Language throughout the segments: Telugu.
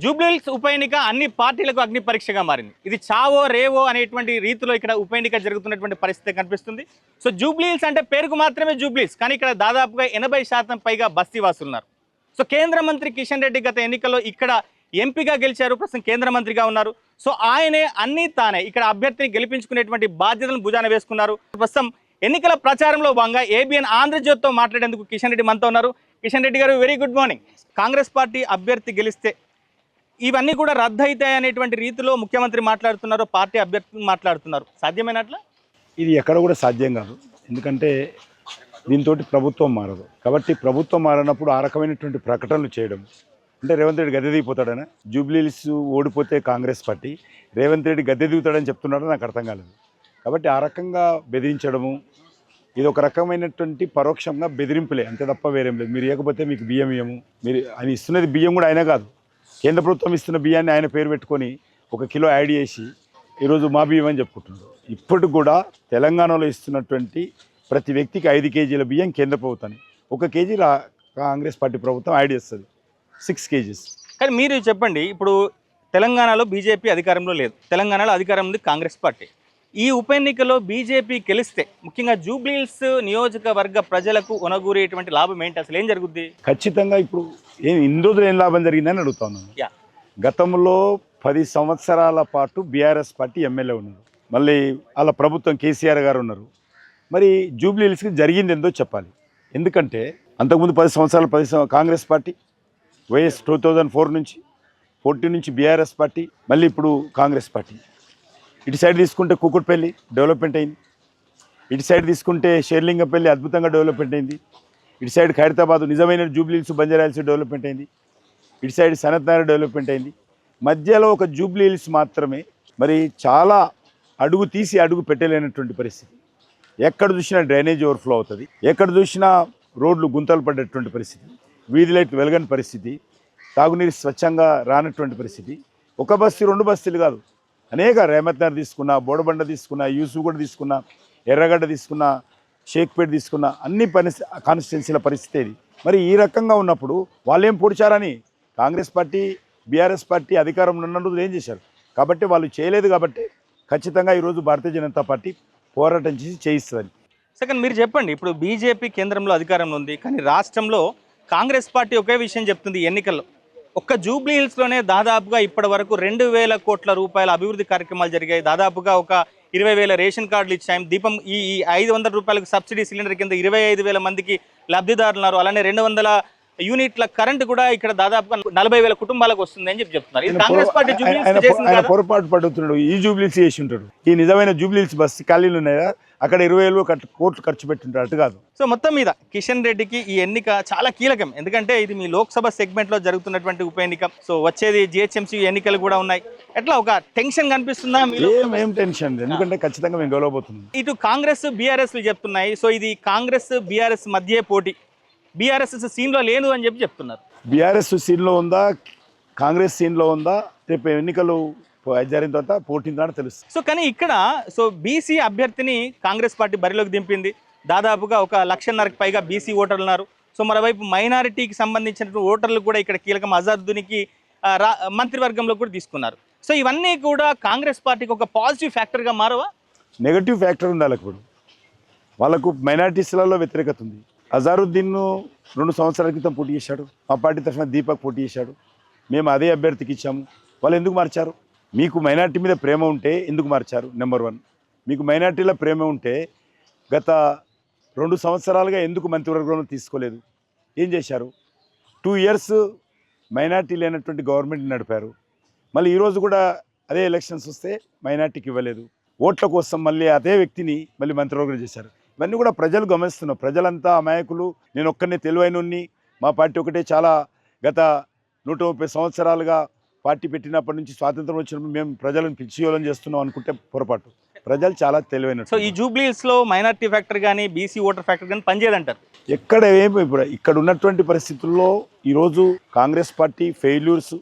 జూబ్లీహిల్స్ ఉప ఎన్నిక అన్ని పార్టీలకు అగ్ని పరీక్షగా మారింది. ఇది చావో రేవో అనేటువంటి రీతిలో ఇక్కడ ఉప ఎన్నిక జరుగుతున్నటువంటి పరిస్థితి కనిపిస్తుంది. సో జూబ్లీహిల్స్ అంటే పేరుకు మాత్రమే జూబ్లీహిల్స్, కానీ ఇక్కడ దాదాపుగా 80% పైగా బస్తీవాసులు ఉన్నారు. సో కేంద్ర మంత్రి కిషన్ రెడ్డి గత ఎన్నికల్లో ఇక్కడ ఎంపీగా గెలిచారు, ప్రస్తుతం కేంద్ర మంత్రిగా ఉన్నారు. సో ఆయనే అన్నీ తానే ఇక్కడ అభ్యర్థిని గెలిపించుకునేటువంటి బాధ్యతలను భుజాన వేసుకున్నారు. ప్రస్తుతం ఎన్నికల ప్రచారంలో భాగంగా ఏబిఎన్ ఆంధ్రజ్యోతితో మాట్లాడేందుకు కిషన్ రెడ్డి మనతో ఉన్నారు. కిషన్ రెడ్డి గారు, very good morning. Congress party అభ్యర్థి గెలిస్తే ఇవన్నీ కూడా రద్దు అవుతాయి అనేటువంటి రీతిలో ముఖ్యమంత్రి మాట్లాడుతున్నారు, పార్టీ అభ్యర్థులు మాట్లాడుతున్నారు. సాధ్యమైనట్లా? ఇది ఎక్కడ కూడా సాధ్యం కాదు. ఎందుకంటే దీంతో ప్రభుత్వం మారదు. కాబట్టి ప్రభుత్వం మారినప్పుడు ఆ రకమైనటువంటి ప్రకటనలు చేయడం అంటే రేవంత్ రెడ్డి గద్దె దిగిపోతాడని, జూబ్లీహిల్స్ ఓడిపోతే కాంగ్రెస్ పార్టీ రేవంత్ రెడ్డి గద్దె దిగుతాడని చెప్తున్నాడో నాకు అర్థం కాలేదు. కాబట్టి ఆ రకంగా బెదిరించడము ఇది ఒక రకమైనటువంటి పరోక్షంగా బెదిరింపులే, అంతే తప్ప వేరేం లేదు. మీరు ఇవ్వకపోతే మీకు బియ్యం ఇయ్యము, మీరు ఆయన ఇస్తున్నది బియ్యం కూడా ఆయన కాదు, కేంద్ర ప్రభుత్వం ఇస్తున్న బియ్యాన్ని ఆయన పేరు పెట్టుకొని 1 కిలో యాడ్ చేసి ఈరోజు మా బియ్యం అని చెప్పుకుంటున్నారు. ఇప్పటికి కూడా తెలంగాణలో ఇస్తున్నటువంటి ప్రతి వ్యక్తికి 5 కేజీల బియ్యం కేంద్ర ప్రభుత్వాన్ని, 1 కేజీ కాంగ్రెస్ పార్టీ ప్రభుత్వం యాడ్ చేస్తుంది, 6 కేజీస్. కానీ మీరు చెప్పండి, ఇప్పుడు తెలంగాణలో బీజేపీ అధికారంలో లేదు, తెలంగాణలో అధికారం ఉంది కాంగ్రెస్ పార్టీ. ఈ ఉప ఎన్నికలో బీజేపీ గెలిస్తే ముఖ్యంగా జూబ్లీహిల్స్ నియోజకవర్గ ప్రజలకు ఒనగూరేటువంటి లాభం ఏంటి? అసలు ఏం జరుగుద్ది? ఖచ్చితంగా ఇప్పుడు ఇన్ని రోజులు ఏం లాభం జరిగిందని అడుగుతున్నాను. గతంలో 10 సంవత్సరాల పాటు బీఆర్ఎస్ పార్టీ ఎమ్మెల్యే ఉన్నారు, మళ్ళీ వాళ్ళ ప్రభుత్వం కేసీఆర్ గారు ఉన్నారు. మరి జూబ్లీహిల్స్కి జరిగింది ఏందో చెప్పాలి. ఎందుకంటే అంతకుముందు 10 సంవత్సరాలు కాంగ్రెస్ పార్టీ, వైఎస్ 2004 నుంచి 14 నుంచి బీఆర్ఎస్ పార్టీ, మళ్ళీ ఇప్పుడు కాంగ్రెస్ పార్టీ. ఇటు సైడ్ తీసుకుంటే కుకుట్పల్లి డెవలప్మెంట్ అయింది, ఇటు సైడ్ తీసుకుంటే షేర్లింగపల్లి అద్భుతంగా డెవలప్మెంట్ అయింది, ఇటు సైడ్ ఖైరతాబాద్ నిజమైన జూబ్లీహిల్స్ బంజారాహిల్స్ డెవలప్మెంట్ అయింది, ఇటు సైడ్ సనత్ నగర్ డెవలప్మెంట్ అయింది. మధ్యలో ఒక జూబ్లీహిల్స్ మాత్రమే మరి చాలా అడుగు తీసి అడుగు పెట్టలేనటువంటి పరిస్థితి. ఎక్కడ చూసినా డ్రైనేజ్ ఓవర్ఫ్లో అవుతుంది, ఎక్కడ చూసినా రోడ్లు గుంతలు పడ్డటువంటి పరిస్థితి, వీధి లైట్ వెలగని పరిస్థితి, తాగునీరు స్వచ్ఛంగా రానటువంటి పరిస్థితి. 1 బస్తీ 2 బస్తీలు కాదు, అనేక రేమత్ నగర్ తీసుకున్నా, బోడబండ తీసుకున్నా, యూసుగూడ తీసుకున్నా, ఎర్రగడ్డ తీసుకున్నా, షేక్పేట్ తీసుకున్నా, అన్ని కాన్స్టిట్యున్సీల పరిస్థితి ఇది. మరి ఈ రకంగా ఉన్నప్పుడు వాళ్ళేం పొడిచారని కాంగ్రెస్ పార్టీ బీఆర్ఎస్ పార్టీ అధికారంలో ఉన్న రోజులు ఏం చేశారు? కాబట్టి వాళ్ళు చేయలేదు. కాబట్టి ఖచ్చితంగా ఈరోజు భారతీయ జనతా పార్టీ పోరాటం చేసి చేయిస్తుందని. సెకండ్, మీరు చెప్పండి, ఇప్పుడు బీజేపీ కేంద్రంలో అధికారంలో ఉంది, కానీ రాష్ట్రంలో కాంగ్రెస్ పార్టీ ఒకే విషయం చెప్తుంది. ఎన్నికల్లో ఒక్క జూబ్లీహిల్స్లోనే దాదాపుగా ఇప్పటి వరకు 2,000 కోట్ల రూపాయల అభివృద్ధి కార్యక్రమాలు జరిగాయి. దాదాపుగా ఒక 20,000 రేషన్ కార్డులు ఇచ్చాం. దీపం ఈ 500 రూపాయలకు సబ్సిడీ సిలిండర్ కింద 25,000 మందికి లబ్ధిదారులు ఉన్నారు. అలానే 200 యూనిట్ల కరెంట్ కూడా ఇక్కడ దాదాపుగా 40,000 కుటుంబాలకు వస్తుంది అని చెప్తున్నారు. ఇది కాంగ్రెస్ పార్టీ పొరపాటు పడుతున్నాడు. ఈ జూబ్లీహిల్స్ చేసి ఉంటాడు. ఈ నిజమైన జూబ్లీహిల్స్ బస్సు ఖాళీలు ఉన్నాయా, అక్కడ 20,000 కోట్లు ఖర్చు పెట్టుంటారు, అటు కాదు. సో మొత్తం మీద కిషన్ రెడ్డికి ఈ ఎన్నిక చాలా కీలకం, ఎందుకంటే ఇది మీ లోక్సభ సెగ్మెంట్ లో జరుగుతున్నటువంటి ఉప ఎన్నిక. సో వచ్చేది జిహెచ్ఎంసీ ఎన్నికలు కూడా ఉన్నాయి. ఎట్లా ఒక టెన్షన్ కనిపిస్తుందా? ఏం టెన్షన్, ఎందుకంటే ఖచ్చితంగా మేము గెలవబోతున్నాం. ఇటు కాంగ్రెస్ బీఆర్ఎస్ చెప్తున్నాయి. సో ఇది కాంగ్రెస్ బీఆర్ఎస్ మధ్య పోటీ, బీఆర్ఎస్ సీన్లో లేదు అని చెప్తున్నారు. బీఆర్ఎస్ సీన్లో ఉందా, కాంగ్రెస్ సీన్లో ఉందా, రేపు ఎన్నికలు జరిగిన తర్వాత పోటీ తెలుస్తుంది. సో కానీ ఇక్కడ బీసీ అభ్యర్థిని కాంగ్రెస్ పార్టీ బరిలోకి దింపింది. దాదాపుగా 1,50,000కి పైగా బీసీ ఓటర్లు ఉన్నారు. సో మరోవైపు మైనారిటీకి సంబంధించిన ఓటర్లు కూడా ఇక్కడ కీలకం. అజారుద్దీన్కి మంత్రివర్గంలో కూడా తీసుకున్నారు. సో ఇవన్నీ కూడా కాంగ్రెస్ పార్టీకి ఒక పాజిటివ్ ఫ్యాక్టర్గా మారవా? నెగటివ్ ఫ్యాక్టర్ ఉంది వాళ్ళకు. ఇప్పుడు వాళ్ళకు మైనారిటీస్లలో వ్యతిరేకత ఉంది. అజారుద్దీన్ 2 సంవత్సరాల క్రితం పోటీ చేశాడు, మా పార్టీ తరఫున దీపక్ పోటీ చేశాడు, మేము అదే అభ్యర్థికి ఇచ్చాము. వాళ్ళు ఎందుకు మార్చారు? మీకు మైనార్టీ మీద ప్రేమ ఉంటే ఎందుకు మార్చారు? నెంబర్ 1. మీకు మైనార్టీలో ప్రేమ ఉంటే గత 2 సంవత్సరాలుగా ఎందుకు మంత్రివర్గంలో తీసుకోలేదు? ఏం చేశారు? 2 ఇయర్స్ మైనార్టీ లేనటువంటి గవర్నమెంట్ నడిపారు. మళ్ళీ ఈరోజు కూడా అదే ఎలక్షన్స్ వస్తే మైనార్టీకి ఇవ్వలేదు. ఓట్ల కోసం మళ్ళీ అదే వ్యక్తిని మళ్ళీ మంత్రివర్గం చేశారు. ఇవన్నీ కూడా ప్రజలు గమనిస్తున్నారు. ప్రజలంతా అమాయకులు. నేను ఒక్కనే తెలివైనోన్ని, మా పార్టీ ఒకటే చాలా గత 130 సంవత్సరాలుగా పార్టీ పెట్టినప్పటి నుంచి స్వాతంత్రం వచ్చినప్పుడు మేము ప్రజలను పిలిచియోలం చేస్తున్నాం అనుకుంటే పొరపాటు. ప్రజలు చాలా తెలివైన. సో ఈ జూబ్లీహిల్స్లో మైనారిటీ ఫ్యాక్టర్ కానీ బీసీ ఓటర్ ఫ్యాక్టర్ కానీ పనిచేయదంటారు. ఎక్కడ ఇప్పుడు ఇక్కడ ఉన్నటువంటి పరిస్థితుల్లో ఈరోజు కాంగ్రెస్ పార్టీ ఫెయిల్యూర్స్,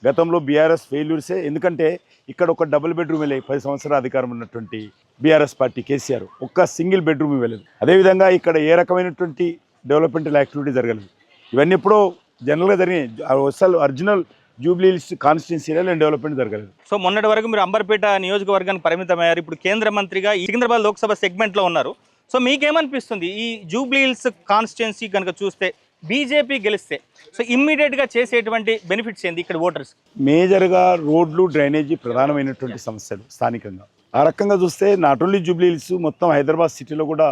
గతంలో బీఆర్ఎస్ ఫెయిల్యూర్సే. ఎందుకంటే ఇక్కడ ఒక డబుల్ బెడ్రూమ్ వెళ్ళాయి 10 సంవత్సరాల అధికారం ఉన్నటువంటి బీఆర్ఎస్ పార్టీ కేసీఆర్, ఒక్క సింగిల్ బెడ్రూమ్ ఇవ్వలేదు. అదేవిధంగా ఇక్కడ ఏ రకమైనటువంటి డెవలప్మెంటల్ యాక్టివిటీ జరగలేదు. ఇవన్నీ ఎప్పుడో జనరల్గా జరిగినాయి. అసలు ఒరిజినల్ జూబ్లీహిల్స్ కాన్స్టిట్యున్సీలో డెవలప్మెంట్ జరగలేదు. సో మొన్నటి వరకు మీరు అంబర్పేట నియోజకవర్గానికి పరిమితమయ్యారు. ఇప్పుడు కేంద్ర మంత్రిగా ఈ సికింద్రాబాద్ లోక్సభ సెగ్మెంట్లో ఉన్నారు. సో మీకేమనిపిస్తుంది ఈ జూబ్లీహిల్స్ కాన్స్టిట్యున్సీ కనుక చూస్తే బీజేపీ గెలిస్తే సో ఇమ్మీడియట్గా చేసేటువంటి బెనిఫిట్స్ ఏంది ఇక్కడ ఓటర్స్? మేజర్గా రోడ్లు, డ్రైనేజీ ప్రధానమైనటువంటి సమస్యలు స్థానికంగా. ఆ రకంగా చూస్తే నాట్ ఓన్లీ జూబ్లీహిల్స్, మొత్తం హైదరాబాద్ సిటీలో కూడా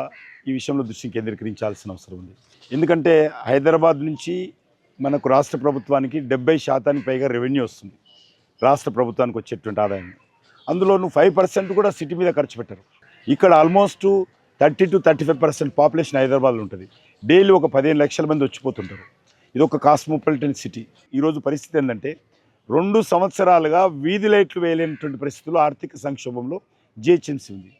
ఈ విషయంలో దృష్టి కేంద్రీకరించాల్సిన అవసరం ఉంది. ఎందుకంటే హైదరాబాద్ నుంచి మనకు రాష్ట్ర ప్రభుత్వానికి 70% పైగా రెవెన్యూ వస్తుంది. రాష్ట్ర ప్రభుత్వానికి వచ్చేటువంటి ఆదాయం, అందులో 5% కూడా సిటీ మీద ఖర్చు పెట్టరు. ఇక్కడ ఆల్మోస్ట్ 30 to 35% పాపులేషన్ హైదరాబాద్లో ఉంటుంది. డైలీ ఒక 15 లక్షల మంది వచ్చిపోతుంటారు. ఇది ఒక కాస్మోపాలిటన్ సిటీ. ఈరోజు పరిస్థితి ఏంటంటే 2 సంవత్సరాలుగా వీధి లైట్లు వేయలేనటువంటి పరిస్థితుల్లో ఆర్థిక సంక్షోభంలో జిహెచ్ఎంసీ ఉంది.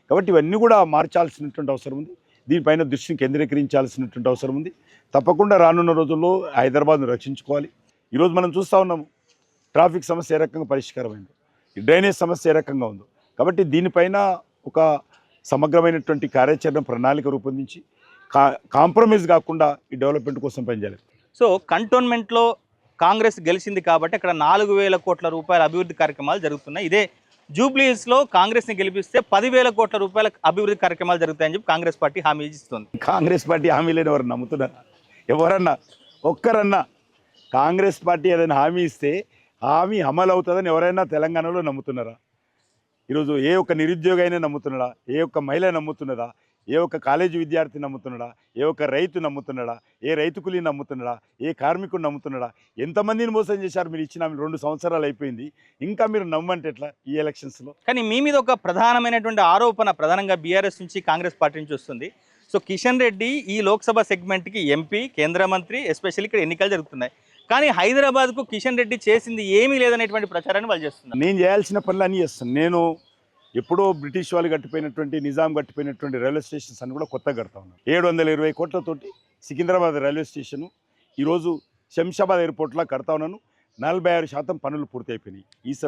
కాబట్టి ఇవన్నీ కూడా మార్చాల్సినటువంటి అవసరం ఉంది. దీనిపైన దృష్టిని కేంద్రీకరించాల్సినటువంటి అవసరం ఉంది. తప్పకుండా రానున్న రోజుల్లో హైదరాబాద్ను రక్షించుకోవాలి. ఈరోజు మనం చూస్తూ ఉన్నాము ట్రాఫిక్ సమస్య ఏ రకంగా పరిష్కారమైందో, ఈ డ్రైనేజ్ సమస్య ఏ రకంగా ఉందో. కాబట్టి దీనిపైన ఒక సమగ్రమైనటువంటి కార్యాచరణ ప్రణాళిక రూపొందించి కాంప్రమైజ్ కాకుండా ఈ డెవలప్మెంట్ కోసం పనిచేయాలి. సో కంటోన్మెంట్లో కాంగ్రెస్ గెలిచింది కాబట్టి అక్కడ 4,000 కోట్ల రూపాయల అభివృద్ధి కార్యక్రమాలు జరుగుతున్నాయి. ఇదే జూబ్లీహిల్స్లో కాంగ్రెస్ని గెలిపిస్తే 10,000 కోట్ల రూపాయల అభివృద్ధి కార్యక్రమాలు జరుగుతాయని చెప్పి కాంగ్రెస్ పార్టీ హామీ ఇస్తుంది. కాంగ్రెస్ పార్టీ హామీలను ఎవరు నమ్ముతున్నారా? ఎవరన్నా ఒక్కరన్నా కాంగ్రెస్ పార్టీ ఏదైనా హామీ ఇస్తే హామీ అమలు అవుతుందని ఎవరైనా తెలంగాణలో నమ్ముతున్నారా? ఈరోజు ఏ ఒక్క నిరుద్యోగి అయినా నమ్ముతున్నాడా? ఏ ఒక్క మహిళ నమ్ముతున్నదా? ఏ ఒక్క కాలేజీ విద్యార్థి నమ్ముతున్నాడా? ఏ ఒక్క రైతు నమ్ముతున్నాడా? ఏ రైతు కూలీ నమ్ముతున్నాడా? ఏ కార్మికుడు నమ్ముతున్నాడా? ఎంతమందిని మోసం చేశారు మీరు? ఇచ్చిన 2 సంవత్సరాలు అయిపోయింది, ఇంకా మీరు నమ్మంటే ఎట్లా ఈ ఎలక్షన్స్లో? కానీ మీ మీద ఒక ప్రధానమైనటువంటి ఆరోపణ ప్రధానంగా బీఆర్ఎస్ నుంచి కాంగ్రెస్ పార్టీ నుంచి వస్తుంది. సో కిషన్ రెడ్డి ఈ లోక్సభ సెగ్మెంట్కి ఎంపీ, కేంద్ర మంత్రి, ఎస్పెషల్లీ ఇక్కడ ఎన్నికలు జరుగుతున్నాయి. కానీ హైదరాబాద్కు కిషన్ రెడ్డి చేసింది ఏమీ లేదనేటువంటి ప్రచారాన్ని వాళ్ళు చేస్తున్నారు. నేను చేయాల్సిన పనులు అన్నీ చేస్తాను. నేను ఎప్పుడో బ్రిటిష్ వాళ్ళు కట్టిపోయినటువంటి, నిజాం కట్టిపోయినటువంటి రైల్వే స్టేషన్స్ అన్ని కూడా కొత్తగా కడతా ఉన్నాను. 720 కోట్లతోటి సికింద్రాబాద్ రైల్వే స్టేషను ఈరోజు శంషాబాద్ ఎయిర్పోర్ట్లో కడతా ఉన్నాను. 46% పనులు పూర్తి అయిపోయినాయి.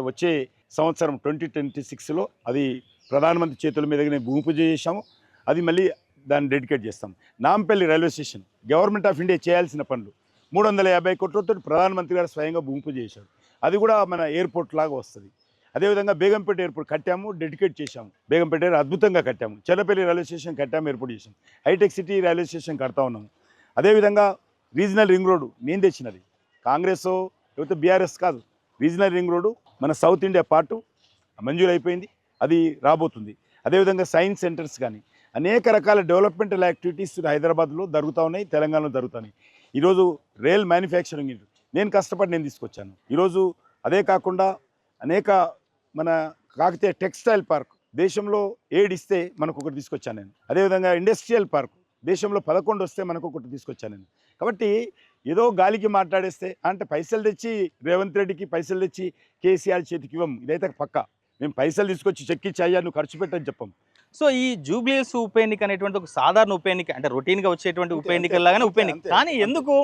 వచ్చే సంవత్సరం 2026లో అది ప్రధానమంత్రి చేతుల మీదనే భూమి పూజ చేశాము. అది మళ్ళీ దాన్ని డెడికేట్ చేస్తాం. Nampally railway station government of India చేయాల్సిన పనులు 350 కోట్లతో ప్రధానమంత్రి గారు స్వయంగా భూమి పూజ చేశాడు. అది కూడా మన ఎయిర్పోర్ట్ లాగా వస్తుంది. అదేవిధంగా బేగంపేట ఎయిర్పోర్ట్ కట్టాము, డెడికేట్ చేశాము. బేగంపేట అద్భుతంగా కట్టాము. చెల్లపల్లి రైల్వే స్టేషన్ కట్టాము, ఎయిర్పోర్ట్ చేసాము. హైటెక్ సిటీ రైల్వే స్టేషన్ కడతా ఉన్నాము. అదేవిధంగా రీజనల్ రింగ్ రోడ్డు నేను తెచ్చినది, కాంగ్రెస్ లేకపోతే బీఆర్ఎస్ కాదు. రీజనల్ రింగ్ రోడ్డు మన సౌత్ ఇండియా పార్టు మంజూరు అయిపోయింది, అది రాబోతుంది. అదేవిధంగా సైన్స్ సెంటర్స్ కానీ అనేక రకాల డెవలప్మెంటల్ యాక్టివిటీస్ హైదరాబాద్లో జరుగుతూ ఉన్నాయి, తెలంగాణలో జరుగుతున్నాయి. ఈరోజు రైల్ మ్యానుఫ్యాక్చరింగ్ నేను కష్టపడి నేను తీసుకొచ్చాను. ఈరోజు అదే కాకుండా అనేక మన కాకతీయ టెక్స్టైల్ పార్క్ దేశంలో 7 ఇస్తే మనకు ఒకటి తీసుకొచ్చాను నేను. అదేవిధంగా ఇండస్ట్రియల్ పార్క్ దేశంలో 11 వస్తే మనకు ఒకటి తీసుకొచ్చాను నేను. కాబట్టి ఏదో గాలికి మాట్లాడేస్తే అంటే పైసలు తెచ్చి రేవంత్ రెడ్డికి పైసలు తెచ్చి కేసీఆర్ చేతికి ఇవ్వం. ఇదైతే పక్కా. మేము పైసలు తీసుకొచ్చి చెక్కిచ్చి అయ్యా నువ్వు ఖర్చు పెట్టని చెప్పం. సో ఈ జూబ్లీహిల్స్ ఉప ఎన్నిక అనేటువంటి ఒక సాధారణ ఉప ఎన్నిక, అంటే రొటీన్గా వచ్చేటువంటి ఉప ఎన్నికలాగానే ఉప ఎన్నిక. కానీ ఎందుకు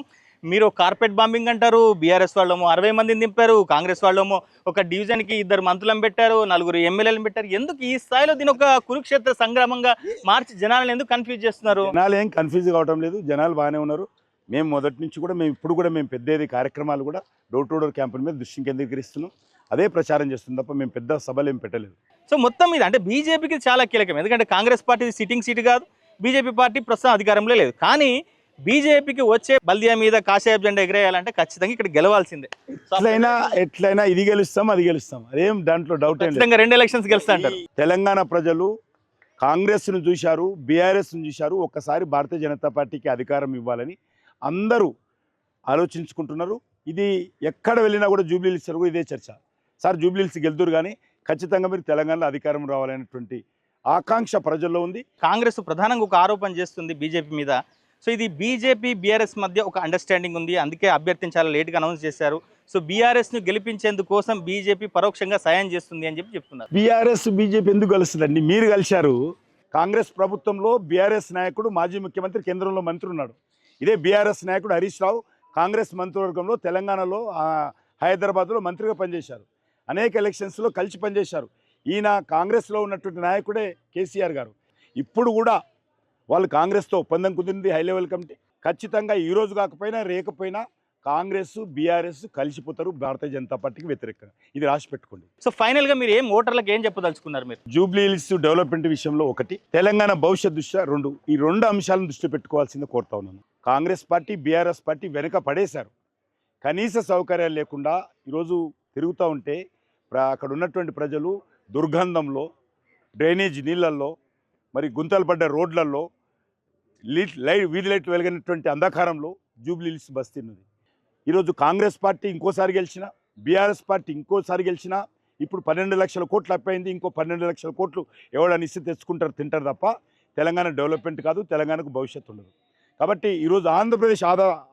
మీరు కార్పెట్ బాంబింగ్ అంటారు? బీఆర్ఎస్ వాళ్ళేమో 60 మందిని దింపారు, కాంగ్రెస్ వాళ్ళేమో ఒక డివిజన్కి 2 మంత్రులను పెట్టారు, 4 ఎమ్మెల్యేలను పెట్టారు. ఎందుకు ఈ స్థాయిలో దీని ఒక కురుక్షేత్ర సంగ్రామంగా మార్చి జనాలను ఎందుకు కన్ఫ్యూజ్ చేస్తున్నారు? జనాలు ఏం కన్ఫ్యూజ్ కావడం లేదు, జనాలు బాగానే ఉన్నారు. మేము మొదటి నుంచి కూడా ఇప్పుడు కూడా మేము పెద్ద కార్యక్రమాలు కూడా డోర్ టు డోర్ క్యాంపెయిన్ మీద దృష్టిని కేంద్రీకరిస్తున్నాం. అదే ప్రచారం చేస్తుంది తప్ప మేము పెద్ద సభలు ఏం పెట్టలేదు. సో మొత్తం మీద అంటే బీజేపీకి చాలా కీలకం. ఎందుకంటే కాంగ్రెస్ పార్టీ సిట్టింగ్ సీటు కాదు, బీజేపీ పార్టీ ప్రస్తుతం అధికారంలో లేదు. కానీ బీజేపీకి వచ్చే బల్దియా మీద కాషాయపు జెండా ఎగరేయాలంటే ఖచ్చితంగా ఇక్కడ గెలవాల్సిందే. ఎట్లయినా ఇది గెలుస్తాం, అది గెలుస్తాం, అదేం దాంట్లో డౌట్ ఏం లేదు. 2 ఎలక్షన్స్ గెలుస్తా అంటారు. తెలంగాణ ప్రజలు కాంగ్రెస్ను చూశారు, బీఆర్ఎస్ను చూశారు. ఒక్కసారి భారతీయ జనతా పార్టీకి అధికారం ఇవ్వాలని అందరూ ఆలోచించుకుంటున్నారు. ఇది ఎక్కడ వెళ్ళినా కూడా జూబ్లీహిల్స్ ఇదే చర్చ. సార్ జూబ్లీహిల్స్ గెలుతురు కానీ ఖచ్చితంగా మీరు తెలంగాణలో అధికారం రావాలనేటువంటి ఆకాంక్ష ప్రజల్లో ఉంది. కాంగ్రెస్ ప్రధానంగా ఒక ఆరోపణ చేస్తుంది బీజేపీ మీద. సో ఇది బీజేపీ బీఆర్ఎస్ మధ్య ఒక అండర్స్టాండింగ్ ఉంది, అందుకే అభ్యర్థిని చాలా లేట్గా అనౌన్స్ చేశారు. సో బీఆర్ఎస్ను గెలిపించేందుకోసం బీజేపీ పరోక్షంగా సాయం చేస్తుంది అని చెప్తున్నారు. బీఆర్ఎస్ బీజేపీ ఎందుకు కలుస్తుందండి? మీరు కలిశారు. కాంగ్రెస్ ప్రభుత్వంలో బీఆర్ఎస్ నాయకుడు మాజీ ముఖ్యమంత్రి, కేంద్రంలో మంత్రి ఉన్నాడు. ఇదే బీఆర్ఎస్ నాయకుడు హరీష్ రావు కాంగ్రెస్ మంత్రివర్గంలో తెలంగాణలో హైదరాబాద్లో మంత్రిగా పనిచేశారు. అనేక ఎలక్షన్స్లో కలిసి పనిచేశారు. ఈయన కాంగ్రెస్లో ఉన్నటువంటి నాయకుడే కేసీఆర్ గారు. ఇప్పుడు కూడా వాళ్ళు కాంగ్రెస్తో ఒప్పందం కుదిరింది హై లెవెల్ కమిటీ. ఖచ్చితంగా ఈరోజు కాకపోయినా రేకపోయినా కాంగ్రెస్ బీఆర్ఎస్ కలిసిపోతారు భారతీయ జనతా పార్టీకి వ్యతిరేకంగా. ఇది రాసి పెట్టుకోండి. సో ఫైనల్గా మీరు ఏం ఓటర్లకు ఏం చెప్పదలుచుకున్నారు మీరు? జూబ్లీ హిల్స్ డెవలప్మెంట్ విషయంలో ఒకటి, తెలంగాణ భవిష్యత్ దృష్ట్యా రెండు, ఈ రెండు అంశాలను దృష్టి పెట్టుకోవాల్సింది కోరుతా ఉన్నాను. కాంగ్రెస్ పార్టీ బీఆర్ఎస్ పార్టీ వెనక పడేశారు. కనీస సౌకర్యాలు లేకుండా ఈరోజు తిరుగుతూ ఉంటే అక్కడ ఉన్నటువంటి ప్రజలు దుర్గంధంలో, డ్రైనేజ్ నీళ్ళల్లో, మరి గుంతలు పడ్డ రోడ్లలో, వీధి లైట్ వెలిగినటువంటి అంధకారంలో జూబ్లీ హిల్స్ బస్తీ ఉన్నది. ఈరోజు కాంగ్రెస్ పార్టీ ఇంకోసారి గెలిచినా, బీఆర్ఎస్ పార్టీ ఇంకోసారి గెలిచినా, ఇప్పుడు 12 లక్షల కోట్లు అప్పైంది, ఇంకో 12 లక్షల కోట్లు ఎవడని ఇస్తే తెచ్చుకుంటారు, తింటారు తప్ప తెలంగాణ డెవలప్మెంట్ కాదు, తెలంగాణకు భవిష్యత్తు ఉండదు. కాబట్టి ఈరోజు ఆంధ్రప్రదేశ్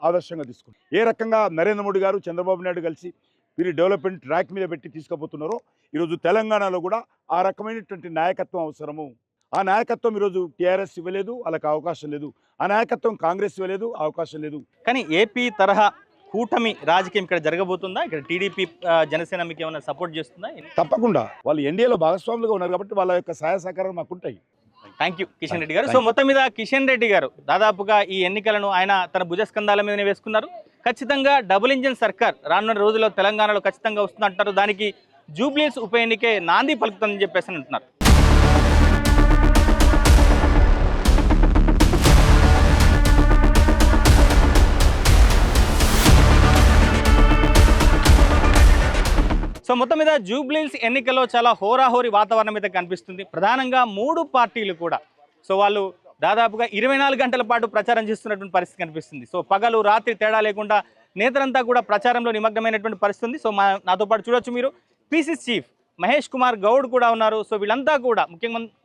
ఆదర్శంగా తీసుకుంది. ఏ రకంగా నరేంద్ర మోడీ గారు చంద్రబాబు నాయుడు కలిసి వీరి డెవలప్మెంట్ ట్రాక్ మీద పెట్టి తీసుకుపోతున్నారో ఈరోజు తెలంగాణలో కూడా ఆ రకమైనటువంటి నాయకత్వం అవసరము. ఆ నాయకత్వం ఈరోజు టీఆర్ఎస్ ఇవ్వలేదు, వాళ్ళకి అవకాశం లేదు. ఆ నాయకత్వం కాంగ్రెస్ ఇవ్వలేదు, అవకాశం లేదు. కానీ ఏపీ తరహా కూటమి రాజకీయం ఇక్కడ జరగబోతుందా? ఇక్కడ టీడీపీ జనసేన మీకు ఏమైనా సపోర్ట్ చేస్తుందా? తప్పకుండా వాళ్ళు ఎన్డీఏలో భాగస్వాములుగా ఉన్నారు కాబట్టి వాళ్ళ యొక్క సహాయ సహకారాలు మాకు ఉంటాయి. థ్యాంక్ యూ కిషన్ రెడ్డి గారు. సో మొత్తం మీద కిషన్ రెడ్డి గారు దాదాపుగా ఈ ఎన్నికలను ఆయన తన భుజస్కంధాల మీదనే వేసుకున్నారు. ఖచ్చితంగా డబుల్ ఇంజిన్ సర్కార్ రానున్న రోజుల్లో తెలంగాణలో ఖచ్చితంగా వస్తుందంటారు. దానికి జూబ్లీ హిల్స్ ఉప ఎన్నికే నాంది పలుకుతుందని చెప్పేసి అంటున్నారు. సో మొత్తం మీద జూబ్లీ హిల్స్ ఎన్నికల్లో చాలా హోరాహోరీ వాతావరణం అయితే కనిపిస్తుంది. ప్రధానంగా 3 పార్టీలు కూడా సో వాళ్ళు దాదాపుగా 24 గంటల పాటు ప్రచారం చేస్తున్నటువంటి పరిస్థితి కనిపిస్తుంది. సో పగలు రాత్రి తేడా లేకుండా నేతలంతా కూడా ప్రచారంలో నిమగ్నమైనటువంటి పరిస్థితి ఉంది. సో నాతో పాటు చూడొచ్చు మీరు పీసీసీ చీఫ్ మహేష్ కుమార్ గౌడ్ కూడా ఉన్నారు. సో వీళ్ళంతా కూడా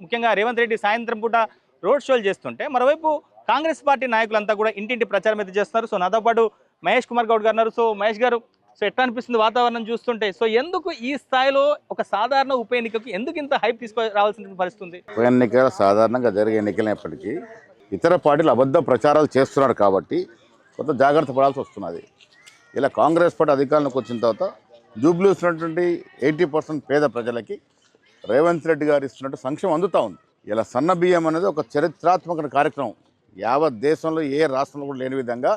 ముఖ్యంగా రేవంత్ రెడ్డి సాయంత్రం పూట రోడ్ షోలు చేస్తుంటే, మరోవైపు కాంగ్రెస్ పార్టీ నాయకులంతా కూడా ఇంటింటి ప్రచారం అయితే చేస్తున్నారు. సో నాతో పాటు మహేష్ కుమార్ గౌడ్ గారు ఉన్నారు. సో మహేష్ గారు, సో ఎట్లా అనిపిస్తుంది వాతావరణం చూస్తుంటే? సో ఎందుకు ఈ స్థాయిలో ఒక సాధారణ ఉప ఎన్నికకు ఎందుకు ఇంత హైప్ తీసుకురావాల్సిన పరిస్థితి ఉంది? ఉప ఎన్నిక సాధారణంగా జరిగే ఎన్నికలైనప్పటికీ ఇతర పార్టీలు అబద్ధ ప్రచారాలు చేస్తున్నారు కాబట్టి కొంత జాగ్రత్త పడాల్సి వస్తున్నది. ఇలా కాంగ్రెస్ పార్టీ అధికారంలోకి వచ్చిన తర్వాత జూబ్లీ ఇస్తున్నటువంటి 80% పేద ప్రజలకి రేవంత్ రెడ్డి గారు ఇస్తున్నట్టు సంక్షేమం అందుతూ ఉంది. ఇలా సన్న బియ్యం అనేది ఒక చరిత్రాత్మక కార్యక్రమం. యావత్ దేశంలో ఏ రాష్ట్రంలో కూడా లేని విధంగా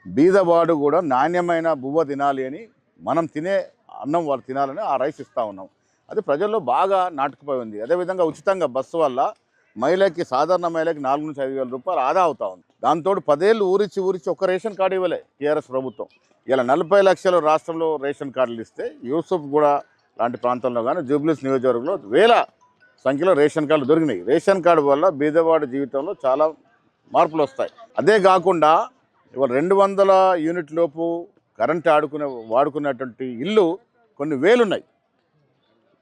బీదవాడు కూడా నాణ్యమైన బువ్వ తినాలి అని, మనం తినే అన్నం వాళ్ళు తినాలని ఆ రైస్ ఇస్తూ ఉన్నాం. అది ప్రజల్లో బాగా నాటుకుపోయి ఉంది. అదేవిధంగా ఉచితంగా బస్సు వల్ల మహిళకి, సాధారణ మహిళకి 4 నుంచి 5 వేల రూపాయలు ఆదా అవుతా ఉంది. దాంతో 10 ఏళ్ళు ఊరిచి ఒక్క రేషన్ కార్డు ఇవ్వలే టీఆర్ఎస్ ప్రభుత్వం. ఇలా 40 లక్షల రాష్ట్రంలో రేషన్ కార్డులు ఇస్తే యూసుఫ్ కూడా లాంటి ప్రాంతంలో కానీ జూబ్లీస్ నియోజకవర్గంలో వేల సంఖ్యలో రేషన్ కార్డులు దొరికినాయి. రేషన్ కార్డు వల్ల బీదవాడి జీవితంలో చాలా మార్పులు వస్తాయి. అదే కాకుండా ఇవాళ 200 యూనిట్ లోపు కరెంట్ వాడుకున్నటువంటి ఇల్లు కొన్ని వేలున్నాయి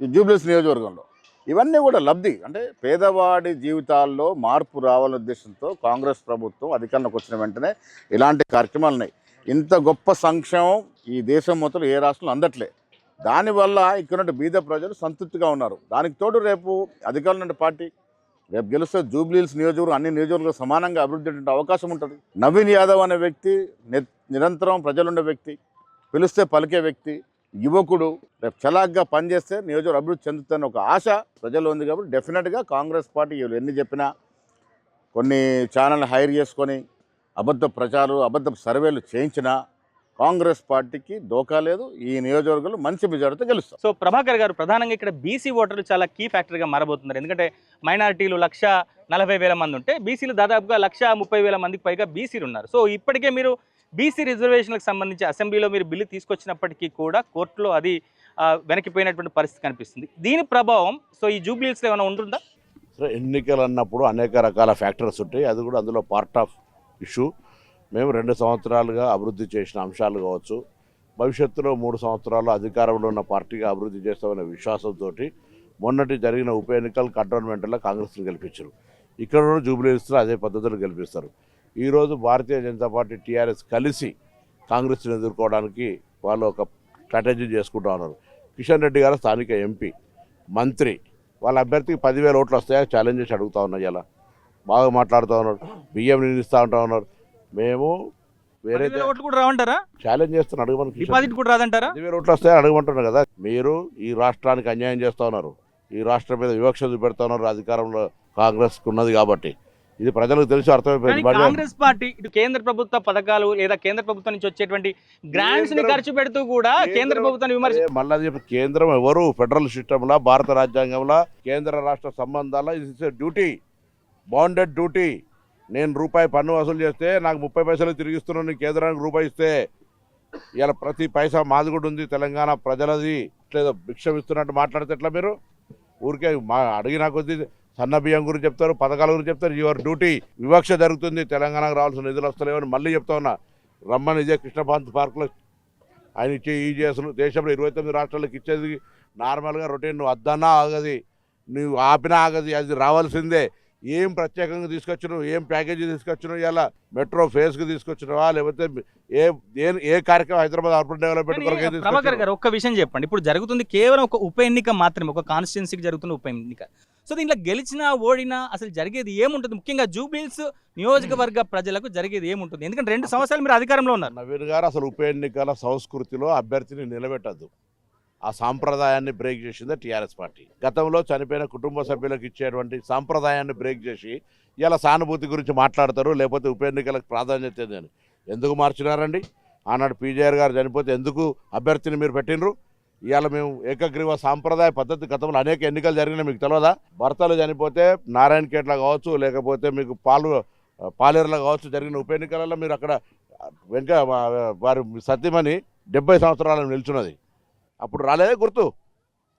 ఈ జూబ్లీస్ నియోజకవర్గంలో. ఇవన్నీ కూడా లబ్ధి, అంటే పేదవాడి జీవితాల్లో మార్పు రావాలనే ఉద్దేశంతో కాంగ్రెస్ ప్రభుత్వం అధికారంలోకి వచ్చిన వెంటనే ఇలాంటి కార్యక్రమాలు ఉన్నాయి. ఇంత గొప్ప సంక్షేమం ఈ దేశం మొత్తం ఏ రాష్ట్రంలో అందట్లే. దానివల్ల ఇక్కడ బీద ప్రజలు సంతృప్తిగా ఉన్నారు. దానికి తోడు రేపు అధికారంలో ఉన్న పార్టీ రేపు గెలిస్తే జూబ్లీ హిల్స్ నియోజకవర్గం అన్ని నియోజకవర్గాలు సమానంగా అభివృద్ధి అవకాశం ఉంటుంది. నవీన్ యాదవ్ అనే వ్యక్తి నిరంతరం ప్రజలుండే వ్యక్తి, పిలిస్తే పలికే వ్యక్తి, యువకుడు, రేపు చలాగ్గా పనిచేస్తే నియోజకవర్గం అభివృద్ధి చెందుతున్న ఒక ఆశ ప్రజలు ఉంది. కాబట్టి డెఫినెట్గా కాంగ్రెస్ పార్టీ ఎన్ని చెప్పినా, కొన్ని ఛానల్ హైర్ చేసుకొని అబద్ధ ప్రచారాలు, అబద్ధ సర్వేలు చేయించినా కాంగ్రెస్ పార్టీకి దోకా లేదు. ఈ నియోజకవర్గంలో మంచి మెజారిటీతో గెలుస్తారు. సో ప్రభాకర్ గారు, ప్రధానంగా ఇక్కడ బీసీ ఓటర్లు చాలా కీ ఫ్యాక్టర్గా మారబోతున్నారు. ఎందుకంటే మైనారిటీలు 140,000 మంది ఉంటే బీసీలు దాదాపుగా 130,000 మందికి పైగా బీసీలు ఉన్నారు. సో ఇప్పటికే మీరు బీసీ రిజర్వేషన్లకు సంబంధించి అసెంబ్లీలో మీరు బిల్లు తీసుకొచ్చినప్పటికీ కూడా కోర్టులో అది వెనక్కిపోయినటువంటి పరిస్థితి కనిపిస్తుంది. దీని ప్రభావం సో ఈ జూబ్లీ హిల్స్లో ఏమైనా ఉంటుందా? సో ఎన్నికలు అన్నప్పుడు అనేక రకాల ఫ్యాక్టర్స్ ఉంటాయి. అది కూడా అందులో పార్ట్ ఆఫ్ ఇష్యూ. మేము 2 సంవత్సరాలుగా అభివృద్ధి చేసిన అంశాలు కావచ్చు, భవిష్యత్తులో 3 సంవత్సరాలు అధికారంలో ఉన్న పార్టీగా అభివృద్ధి చేస్తామనే విశ్వాసంతో మొన్నటి జరిగిన ఉప ఎన్నికలు కంటోన్మెంట్లో కాంగ్రెస్ని గెలిపించారు. ఇక్కడ కూడా జూబ్లీ హిల్స్లో అదే పద్ధతులు గెలిపిస్తారు. ఈరోజు భారతీయ జనతా పార్టీ టీఆర్ఎస్ కలిసి కాంగ్రెస్ని ఎదుర్కోవడానికి వాళ్ళు ఒక స్ట్రాటజీ చేసుకుంటూ ఉన్నారు. కిషన్ రెడ్డి గారు స్థానిక ఎంపీ, మంత్రి, వాళ్ళ అభ్యర్థికి 10,000 ఓట్లు వస్తాయా ఛాలెంజ్ చేసి అడుగుతూ ఉన్నారు. ఇలా బాగా మాట్లాడుతూ ఉన్నారు, బియ్యం నిలుస్తూ ఉంటా ఉన్నారు. మేము వేరే ఓట్లు కూడా రావంటారా? ఛాలెంజ్ చేస్తున్నా, అడగమని. డిపాజిట్ కూడా రాదంటారా? 10,000 ఓట్లు వస్తాయని అడగమంటున్నారు కదా. మీరు ఈ రాష్ట్రానికి అన్యాయం చేస్తూ ఉన్నారు, ఈ రాష్ట్రం మీద వివక్ష చూపెడతా ఉన్నారు. అధికారంలో కాంగ్రెస్కి ఉన్నది కాబట్టి ఇది ప్రజలకు తెలిసి కానీ అర్థమైపోయింది. కాంగ్రెస్ పార్టీ ఇటు కేంద్ర ప్రభుత్వ పథకాలు లేదా కేంద్ర ప్రభుత్వం నుంచి వచ్చేటువంటి గ్రాంట్స్ ని ఖర్చు పెడుతూ కూడా కేంద్ర ప్రభుత్వాన్ని విమర్శ మళ్ళీ చెప్పి కేంద్రం ఎవరు ఫెడరల్ సిస్టంలో భారత రాజ్యాంగంలో కేంద్ర రాష్ట్ర సంబంధాల్లో ఇది డ్యూటీ, బాండెడ్ డ్యూటీ. నేను రూపాయి పన్ను వసూలు చేస్తే నాకు 30 పైసలు తిరిగిస్తున్నాను, కేంద్రానికి రూపాయి ఇస్తే ఇలా ప్రతి పైసా మాది కూడా ఉంది, తెలంగాణ ప్రజలది. లేదా భిక్షం ఇస్తున్నట్టు మాట్లాడితే ఎట్లా మీరు? ఊరికే అడిగినా కొద్దీ సన్న బియ్యం గురించి చెప్తారు, పథకాల గురించి చెప్తారు. Your duty. వివక్ష జరుగుతుంది, తెలంగాణకు రావాల్సిన నిధులు వస్తలేవని మళ్ళీ చెప్తా ఉన్నా. రమ్మని ఇదే కృష్ణపాంత్ పార్కులో ఆయన ఇచ్చే ఈ చేసులు దేశంలో 29 రాష్ట్రాలకు ఇచ్చేది నార్మల్గా రొటీన్. నువ్వు అద్దన్నా ఆగది, నువ్వు ఆపినా ఆగది, అది రావాల్సిందే. ఏం ప్రత్యేకంగా తీసుకొచ్చినావు, ఏం ప్యాకేజీ తీసుకొచ్చినావు? ఇలా మెట్రో ఫేస్కి తీసుకొచ్చినావా, లేకపోతే ఏ కార్యక్రమం హైదరాబాద్ అర్బన్ డెవలప్మెంట్ ప్రభాకర్ గారు ఒక్క విషయం చెప్పండి. ఇప్పుడు జరుగుతుంది కేవలం ఒక ఉప ఎన్నిక మాత్రమే, ఒక కాన్స్టిట్యున్సీకి జరుగుతున్న ఉప ఎన్నిక. సో దీంట్లో గెలిచినా ఓడినా అసలు జరిగేది ఏముంటుంది? ముఖ్యంగా జూబ్లీహిల్స్ నియోజకవర్గ ప్రజలకు జరిగేది ఏముంటుంది? ఎందుకంటే 2 సంవత్సరాలు మీరు అధికారంలో ఉన్నారు. నవీన్ గారు అసలు ఉప ఎన్నికల సంస్కృతిలో అభ్యర్థిని నిలబెట్టద్దు, ఆ సాంప్రదాయాన్ని బ్రేక్ చేసింది టీఆర్ఎస్ పార్టీ. గతంలో చనిపోయిన కుటుంబ సభ్యులకు ఇచ్చేటువంటి సాంప్రదాయాన్ని బ్రేక్ చేసి ఇలా సానుభూతి గురించి మాట్లాడతారు, లేకపోతే ఉప ఎన్నికలకు ప్రాధాన్యత అని ఎందుకు మార్చినారండి? ఆనాడు పీజేఆర్ గారు చనిపోతే ఎందుకు అభ్యర్థిని మీరు పెట్టినరు? ఇవాళ మేము ఏకగ్రీవ సాంప్రదాయ పద్ధతి గతంలో అనేక ఎన్నికలు జరిగినాయి, మీకు తెలియదా? భర్తలు చనిపోతే నారాయణఖేడ్లో కావచ్చు, లేకపోతే మీకు పాలేరులో కావచ్చు, జరిగిన ఉప ఎన్నికలలో మీరు అక్కడ వెనుక వారి సత్యమని 70 సంవత్సరాలను నిల్చున్నది. అప్పుడు రాలేదే గుర్తు,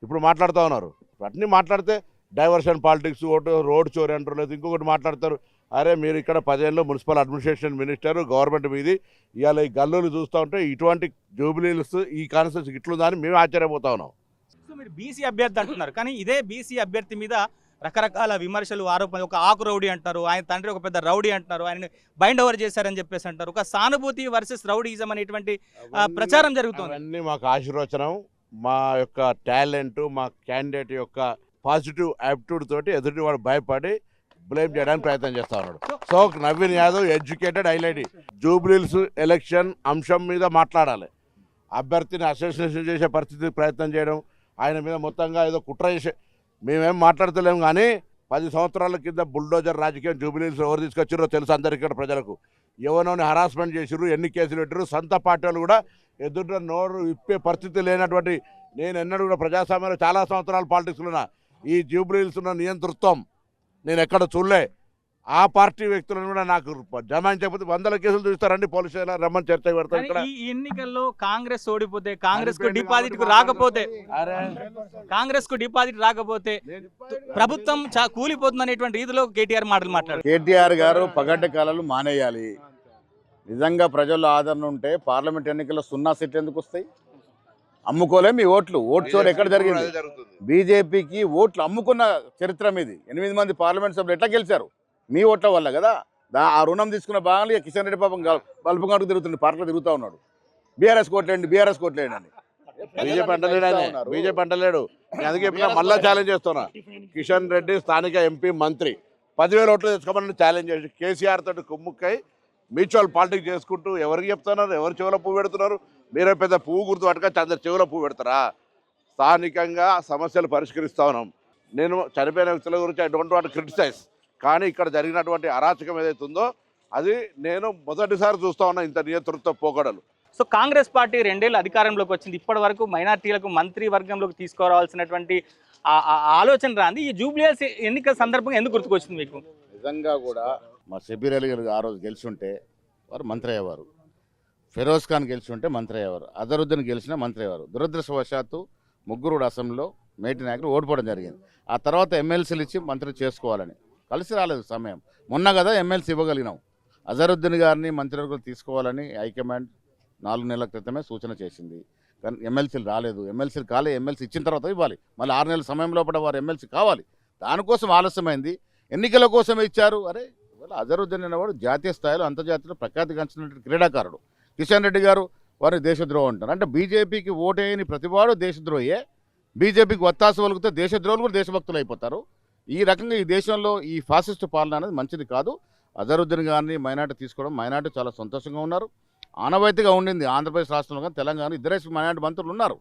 ఇప్పుడు మాట్లాడుతూ ఉన్నారు. అన్నీ మాట్లాడితే డైవర్షన్ పాలిటిక్స్, ఓటు రోడ్ చోరీ అంటారు, లేదు ఇంకొకటి మాట్లాడతారు. అరే మీరు ఇక్కడ 10 ఏళ్ళు మున్సిపల్ అడ్మినిస్ట్రేషన్ మినిస్టర్, గవర్నమెంట్ మీది, ఇవాళ ఈ గల్లులు చూస్తూ ఉంటే ఇటువంటి జూబిలీస్ ఈ కాన్స్టిట్యూన్సీ ఇట్లుందా అని మేము ఆశ్చర్యపోతా ఉన్నాం. సో మీరు బీసీ అభ్యర్థి అంటున్నారు, కానీ ఇదే బీసీ అభ్యర్థి మీద రకరకాల విమర్శలు, ఆరోపణలు. ఒక ఆకు రౌడీ అంటారు, ఆయన తండ్రి ఒక పెద్ద రౌడీ అంటున్నారు, ఆయన బైండ్ ఓవర్ చేశారని చెప్పేసి అంటారు. ఒక సానుభూతి వర్సెస్ రౌడీజం అనేటువంటి ప్రచారం జరుగుతుంది. అవన్నీ మాకు ఆశీర్వచనం. మా యొక్క టాలెంట్, మా క్యాండిడేట్ యొక్క పాజిటివ్ యాప్టిట్యూడ్ తోటి ఎదుటి వాడు భయపడి బ్లేమ్ చేయడానికి ప్రయత్నం చేస్తా ఉన్నాడు. So Naveen Yadav educated, highlight. Jubilee Hills election అంశం మీద మాట్లాడాలి, అభ్యర్థిని అసోసియేషన్ చేసే పరిస్థితి ప్రయత్నం చేయడం, ఆయన మీద మొత్తంగా ఏదో కుట్ర చేసే మేమేం మాట్లాడతలేము. కానీ 10 సంవత్సరాల కింద బుల్డోజర్ రాజకీయం జూబిలీహిల్స్ ఎవరు తీసుకొచ్చారో తెలుసు అందరికీ, ఇక్కడ ప్రజలకు. ఎవరినోని హరాస్మెంట్ చేసిర్రు, ఎన్ని కేసులు పెట్టారు, సొంత పార్టీ వాళ్ళు కూడా ఎదుట నోరు ఇప్పే పరిస్థితి లేనటువంటి. నేను ఎన్నడూ కూడా ప్రజాస్వామ్యంలో చాలా సంవత్సరాల పాలిటిక్స్లో ఉన్నా. ఈ జూబిలీహిల్స్ ఉన్న నియంతృత్వం నేను ఎక్కడ చూడలే. ఆ పార్టీ వ్యక్తులను కూడా నాకు జమాయించకపోతే 100 కేసులు చూస్తారండి, పోలీసు రమ్మని చర్చ పెడతారు. ఇక్కడ ఈ ఎన్నికల్లో కాంగ్రెస్ ఓడిపోతే, కాంగ్రెస్ కు డిపాజిట్ కు రాకపోతే, కాంగ్రెస్ కు డిపాజిట్ రాకపోతే ప్రభుత్వం కూలిపోతుంది అనేటువంటి రీతిలో కేటీఆర్ మాటలు మాట్లాడారు. కేటీఆర్ గారు పగడ్డ కాలాలు మానేయాలి. నిజంగా ప్రజల్లో ఆదరణ ఉంటే పార్లమెంట్ ఎన్నికల్లో 0 సీట్లు ఎందుకు వస్తాయి? అమ్ముకోలే మీ ఓట్లు. ఓటు చోరు ఎక్కడ జరిగింది? బీజేపీకి ఓట్లు అమ్ముకున్న చరిత్ర మీది. 8 మంది పార్లమెంట్ సభ్యులు ఎట్లా గెలిచారు? మీ ఓట్ల వల్ల కదా. ఆ రుణం తీసుకున్న భాగంలో కిషన్ రెడ్డి పాపం బల్పంగాడు తిరుగుతుంది, పార్టీలో తిరుగుతూ ఉన్నాడు. బీఆర్ఎస్ కోట్లేండి, బీఆర్ఎస్ కోట్లేండి అని. బీజేపీ అంటలేడు. అందుకే మళ్ళా ఛాలెంజ్ చేస్తున్నా. కిషన్ రెడ్డి స్థానిక ఎంపీ, మంత్రి 10,000 ఓట్లు తెచ్చుకోమని ఛాలెంజ్ చేసి కేసీఆర్ తోటి కుమ్ముక్కై మ్యూచువల్ పాలిటిక్స్ చేసుకుంటూ ఎవరికి చెప్తున్నారు? ఎవరు చెవులో పువ్వు పెడుతున్నారు? మీరే పెద్ద పువ్వు గుర్తు పట్టుకొని అందరు చెవులో పువ్వు పెడతారా? స్థానికంగా సమస్యలు పరిష్కరిస్తా ఉన్నాం. నేను చనిపోయిన వ్యక్తుల గురించి ఐ డోంట్ వాంట్ క్రిటిసైజ్, కానీ ఇక్కడ జరిగినటువంటి అరాచకం ఏదైతే ఉందో అది నేను మొదటిసారి చూస్తా ఉన్నా, ఇంత నియంతృత్వ పోకడలు. సో కాంగ్రెస్ పార్టీ 2 ఏళ్ళు అధికారంలోకి వచ్చింది. ఇప్పటి వరకు మైనార్టీలకు మంత్రి వర్గంలోకి తీసుకురావాల్సినటువంటి ఆలోచన రాంది. ఈ జూబ్లీహిల్స్ ఎన్నికల సందర్భంగా ఎందుకు గుర్తుకొచ్చింది మీకు? నిజంగా కూడా మా షబీర్ అలీ గారు ఆ రోజు గెలిచుంటే వారు మంత్రి అయ్యేవారు. ఫిరోజ్ ఖాన్ గెలిచుంటే మంత్రి అయ్యేవారు. అజరుద్దీన్ గెలిచినా మంత్రి అయ్యేవారు. దురదృష్టవశాత్తు ముగ్గురు అసెంబ్లీలో మేటి నాయకులు ఓడిపోవడం జరిగింది. ఆ తర్వాత ఎమ్మెల్సీలు ఇచ్చి మంత్రి చేసుకోవాలని కలిసి రాలేదు సమయం. మొన్న కదా ఎమ్మెల్సీ ఇవ్వగలిగినాం. అజరుద్దీన్ గారిని మంత్రివర్గం తీసుకోవాలని హైకమాండ్ 4 నెలల క్రితమే సూచన చేసింది. కానీ ఎమ్మెల్సీలు రాలేదు. ఎమ్మెల్సీలు కాలే. ఎమ్మెల్సీ ఇచ్చిన తర్వాత ఇవ్వాలి. మళ్ళీ 6 నెలల సమయంలో పడ వారు ఎమ్మెల్సీ కావాలి. దానికోసం ఆలస్యమైంది. ఎన్నికల కోసమే ఇచ్చారు. అరే ఇవాళ అజరుద్దీన్ అనేవాడు జాతీయ స్థాయిలో అంతర్జాతీయ ప్రఖ్యాతిగాంచినటువంటి క్రీడాకారుడు. కిషన్ రెడ్డి గారు వారు దేశద్రోహం అంటారు. అంటే బీజేపీకి ఓటేయని ప్రతివాడు దేశద్రోహే. బీజేపీకి ఒత్తాసు వలిగితే దేశద్రోహులు కూడా దేశభక్తులు అయిపోతారు. ఈ రకంగా ఈ దేశంలో ఈ ఫాసిస్ట్ పాలన అనేది మంచిది కాదు. అజరుద్దీన్ గారిని మైనార్టీ తీసుకోవడం, మైనార్టీ చాలా సంతోషంగా ఉన్నారు. ఆనవాయితీగా ఉండింది ఆంధ్రప్రదేశ్ రాష్ట్రంలో కానీ తెలంగాణ 2 మైనార్టీ మంత్రులు ఉన్నారు.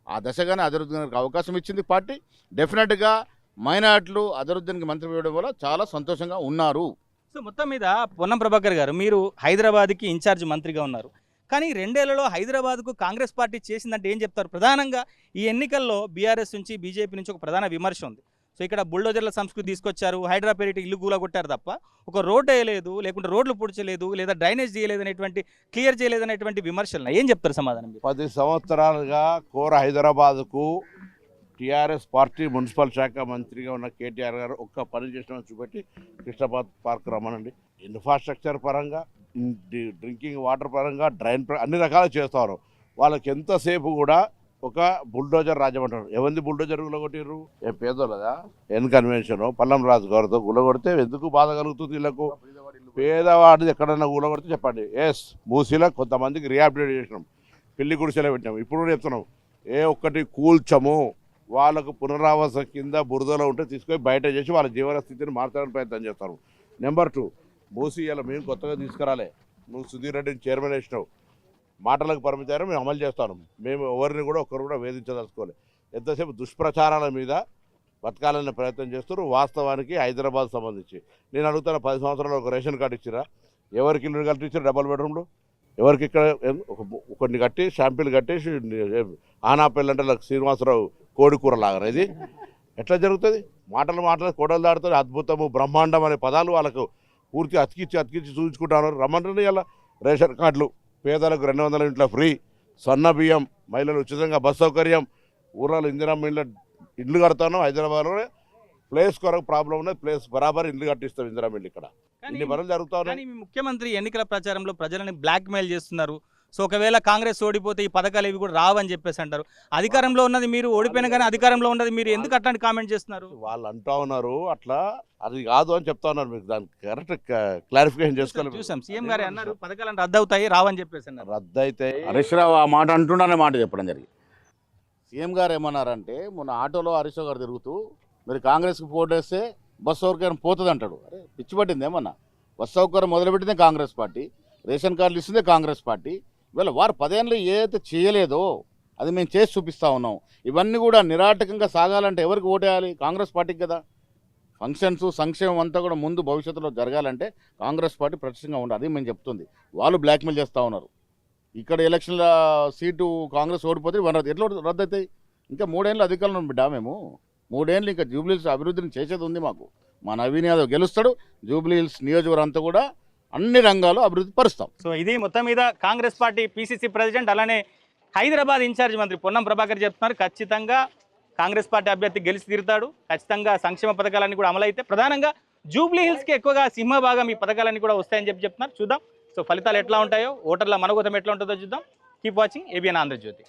ఆ దశగానే అజరుద్దీన్ గారికి అవకాశం ఇచ్చింది పార్టీ. డెఫినెట్గా మైనార్టీలు అజరుద్దీన్కి మంత్రి వేయడం వల్ల చాలా సంతోషంగా ఉన్నారు. సో మొత్తం మీద పొన్నం ప్రభాకర్ గారు మీరు హైదరాబాద్కి ఇన్ఛార్జ్ మంత్రిగా ఉన్నారు. కానీ 2 ఏళ్లలో హైదరాబాద్కు కాంగ్రెస్ పార్టీ చేసిందంటే ఏం చెప్తారు? ప్రధానంగా ఈ ఎన్నికల్లో బీఆర్ఎస్ నుంచి బీజేపీ నుంచి ఒక ప్రధాన విమర్శ ఉంది. సో ఇక్కడ బుల్డోజర్ల సంస్కృతి తీసుకొచ్చారు, హైదరాబాద్ ఇల్లు కూలగొట్టారు తప్ప ఒక రోడ్ వేయలేదు, లేకుంటే రోడ్లు పూడ్చలేదు, లేదా డ్రైనేజ్ చేయలేదు అనేటువంటి క్లియర్ చేయలేదు అనేటువంటి విమర్శలు ఏం చెప్తారు సమాధానం మీరు? 10 సంవత్సరాలుగా కోర హైదరాబాద్కు టీఆర్ఎస్ పార్టీ మున్సిపల్ శాఖ మంత్రిగా ఉన్న కేటీఆర్ గారు ఒక్క పని చేసిన చూపెట్టి కృష్ణాబాద్ పార్క్ రమ్మనండి. ఇన్ఫ్రాస్ట్రక్చర్ పరంగా, డ్రింకింగ్ వాటర్ పరంగా, డ్రైన్ అన్ని రకాలు చేస్తారు. వాళ్ళకి ఎంతసేపు కూడా ఒక బుల్డోజర్ రాజ్యం అంటారు. ఎవరిది బుల్డోజర్ గులగొట్టిర్రు? ఏ పేదోళ్ళదా? ఎన్ కన్వెన్షన్ పల్లం రాజు గారితో గులగొడితే ఎందుకు బాధ కలుగుతుంది వీళ్ళకు? పేదవాడిది ఎక్కడన్నా గులగొడితే చెప్పండి. ఎస్, మూసీలో కొంతమందికి రీహాబిలిటేట్ చేసినాం, పెళ్లి గుడిసెలో పెట్టినాం. ఇప్పుడు కూడా చెప్తున్నాం, ఏ ఒక్కటి కూల్చము, వాళ్ళకు పునరావాసం కింద బురదలో ఉంటే తీసుకొని బయట చేసి వాళ్ళ జీవన స్థితిని మార్చడానికి ప్రయత్నం చేస్తారు. నెంబర్ 2, మూసీ ఇలా మేము కొత్తగా తీసుకురాలే. నువ్వు సుధీర్ రెడ్డిని చైర్మన్ వేసినావు, మాటలకు పరిమితారు, మేము అమలు చేస్తాను. మేము ఎవరిని కూడా ఒక్కరు కూడా వేధించదలుచుకోలేదు. ఎంతసేపు దుష్ప్రచారాల మీద బతకాలనే ప్రయత్నం చేస్తారు. వాస్తవానికి హైదరాబాద్ సంబంధించి నేను అడుగుతాను, 10 సంవత్సరాలు ఒక రేషన్ కార్డు ఇచ్చిరా? ఎవరికి ఇల్లు కట్టించారు? డబల్ బెడ్రూమ్లు ఎవరికి? ఇక్కడ కొన్ని కట్టి షాంపిల్ కట్టేసి ఆనాపల్లి అంటే శ్రీనివాసరావు కోడికూర లాగా ఇది ఎట్లా జరుగుతుంది? మాటలు కోడలు దాడుతుంది. అద్భుతము, బ్రహ్మాండం అనే పదాలు వాళ్ళకు పూర్తి అతికిచ్చి చూపించుకుంటాను. రమ్మంటే ఇలా రేషన్ కార్డులు, పేదలకు 200 యూనిట్ల ఫ్రీ, సన్న బియ్యం, మహిళలు ఉచితంగా బస్ సౌకర్యం, ఊర్లలో ఇందిరమ్మ ఇల్లు కడతాను. హైదరాబాద్లో ప్లేస్ కొరకు ప్రాబ్లం ఉన్నది, ప్లేస్ బరాబర్ ఇల్లు కట్టిస్తాం ఇందిరమ్మ ఇల్లు. ఇక్కడ ఇన్ని పనులు జరుగుతా ఉన్నాయి. మీ ముఖ్యమంత్రి ఎన్నికల ప్రచారంలో ప్రజలని బ్లాక్మెయిల్ చేస్తున్నారు. సో ఒకవేళ కాంగ్రెస్ ఓడిపోతే ఈ పథకాలు ఇవి కూడా రావని చెప్పేసి అంటారు. అధికారంలో ఉన్నది మీరు, ఓడిపోయినా కానీ అధికారంలో ఉన్నది మీరు, ఎందుకు అట్లాంటి కామెంట్ చేస్తున్నారు? వాళ్ళు అంటా ఉన్నారు అట్లా, అది కాదు అని చెప్తా ఉన్నారు. మీకు దానికి కరెక్ట్ క్లారిఫికేషన్ చేసుకోవాలి. చూసాం, సీఎం గారు అన్నారు పథకాలు రద్దు అవుతాయి, రావని చెప్పేసి అన్నారు. రద్దు అయితే హరీష్ రావు ఆ మాట అంటున్నానే మాట చెప్పడం జరిగింది. సీఎం గారు ఏమన్నారంటే, మొన్న ఆటోలో హరీష్ రావు గారు తిరుగుతూ మీరు కాంగ్రెస్కి పోటేస్తే బస్ సౌకర్యం పోతుంది అంటాడు. అరే పిచ్చి పట్టింది ఏమన్నా? బస్ సౌకర్యం మొదలుపెట్టిందే కాంగ్రెస్ పార్టీ, రేషన్ కార్డులు ఇస్తుందే కాంగ్రెస్ పార్టీ. ఇవాళ వారు 10 ఏళ్ళు ఏదైతే చేయలేదో అది మేము చేసి చూపిస్తూ ఉన్నాం. ఇవన్నీ కూడా నిరాటకంగా సాగాలంటే ఎవరికి ఓటేయాలి? కాంగ్రెస్ పార్టీకి కదా. ఫంక్షన్స్, సంక్షేమం అంతా కూడా ముందు భవిష్యత్తులో జరగాలంటే కాంగ్రెస్ పార్టీ ప్రత్యక్షంగా ఉండాలి. అది మేము చెప్తుంది. వాళ్ళు బ్లాక్మెయిల్ చేస్తూ ఉన్నారు. ఇక్కడ ఎలక్షన్ల సీటు కాంగ్రెస్ ఓడిపోతే ఎట్లా రద్దు అవుతాయి? ఇంకా 3 ఏళ్ళు అధికారంలో బిడ్డా మేము. 3 ఏళ్ళు ఇంకా జూబ్లీహిల్స్ అభివృద్ధిని చేసేది ఉంది మాకు. మా నవీన్ యాదవ్ గెలుస్తాడు. జూబ్లీహిల్స్ నియోజకవర్గం అంతా కూడా అన్ని రంగాలు అభివృద్ధి పరుస్తాం. సో ఇది మొత్తం మీద కాంగ్రెస్ పార్టీ పీసీసీ ప్రెసిడెంట్ అలానే హైదరాబాద్ ఇన్ఛార్జ్ మంత్రి పొన్నం ప్రభాకర్ చెప్తున్నారు. ఖచ్చితంగా కాంగ్రెస్ పార్టీ అభ్యర్థి గెలిచి తీరుతాడు. ఖచ్చితంగా సంక్షేమ పథకాలన్నీ కూడా అమలైతే ప్రధానంగా జూబ్లీహిల్స్కి ఎక్కువగా సింహభాగం ఈ పథకాలన్నీ కూడా వస్తాయని చెప్తున్నారు. చూద్దాం సో ఫలితాలు ఎట్లా ఉంటాయో, ఓటర్ల మనోగతం ఎట్లా ఉంటుందో చూద్దాం. Keep watching ABN Andhra Jyothi.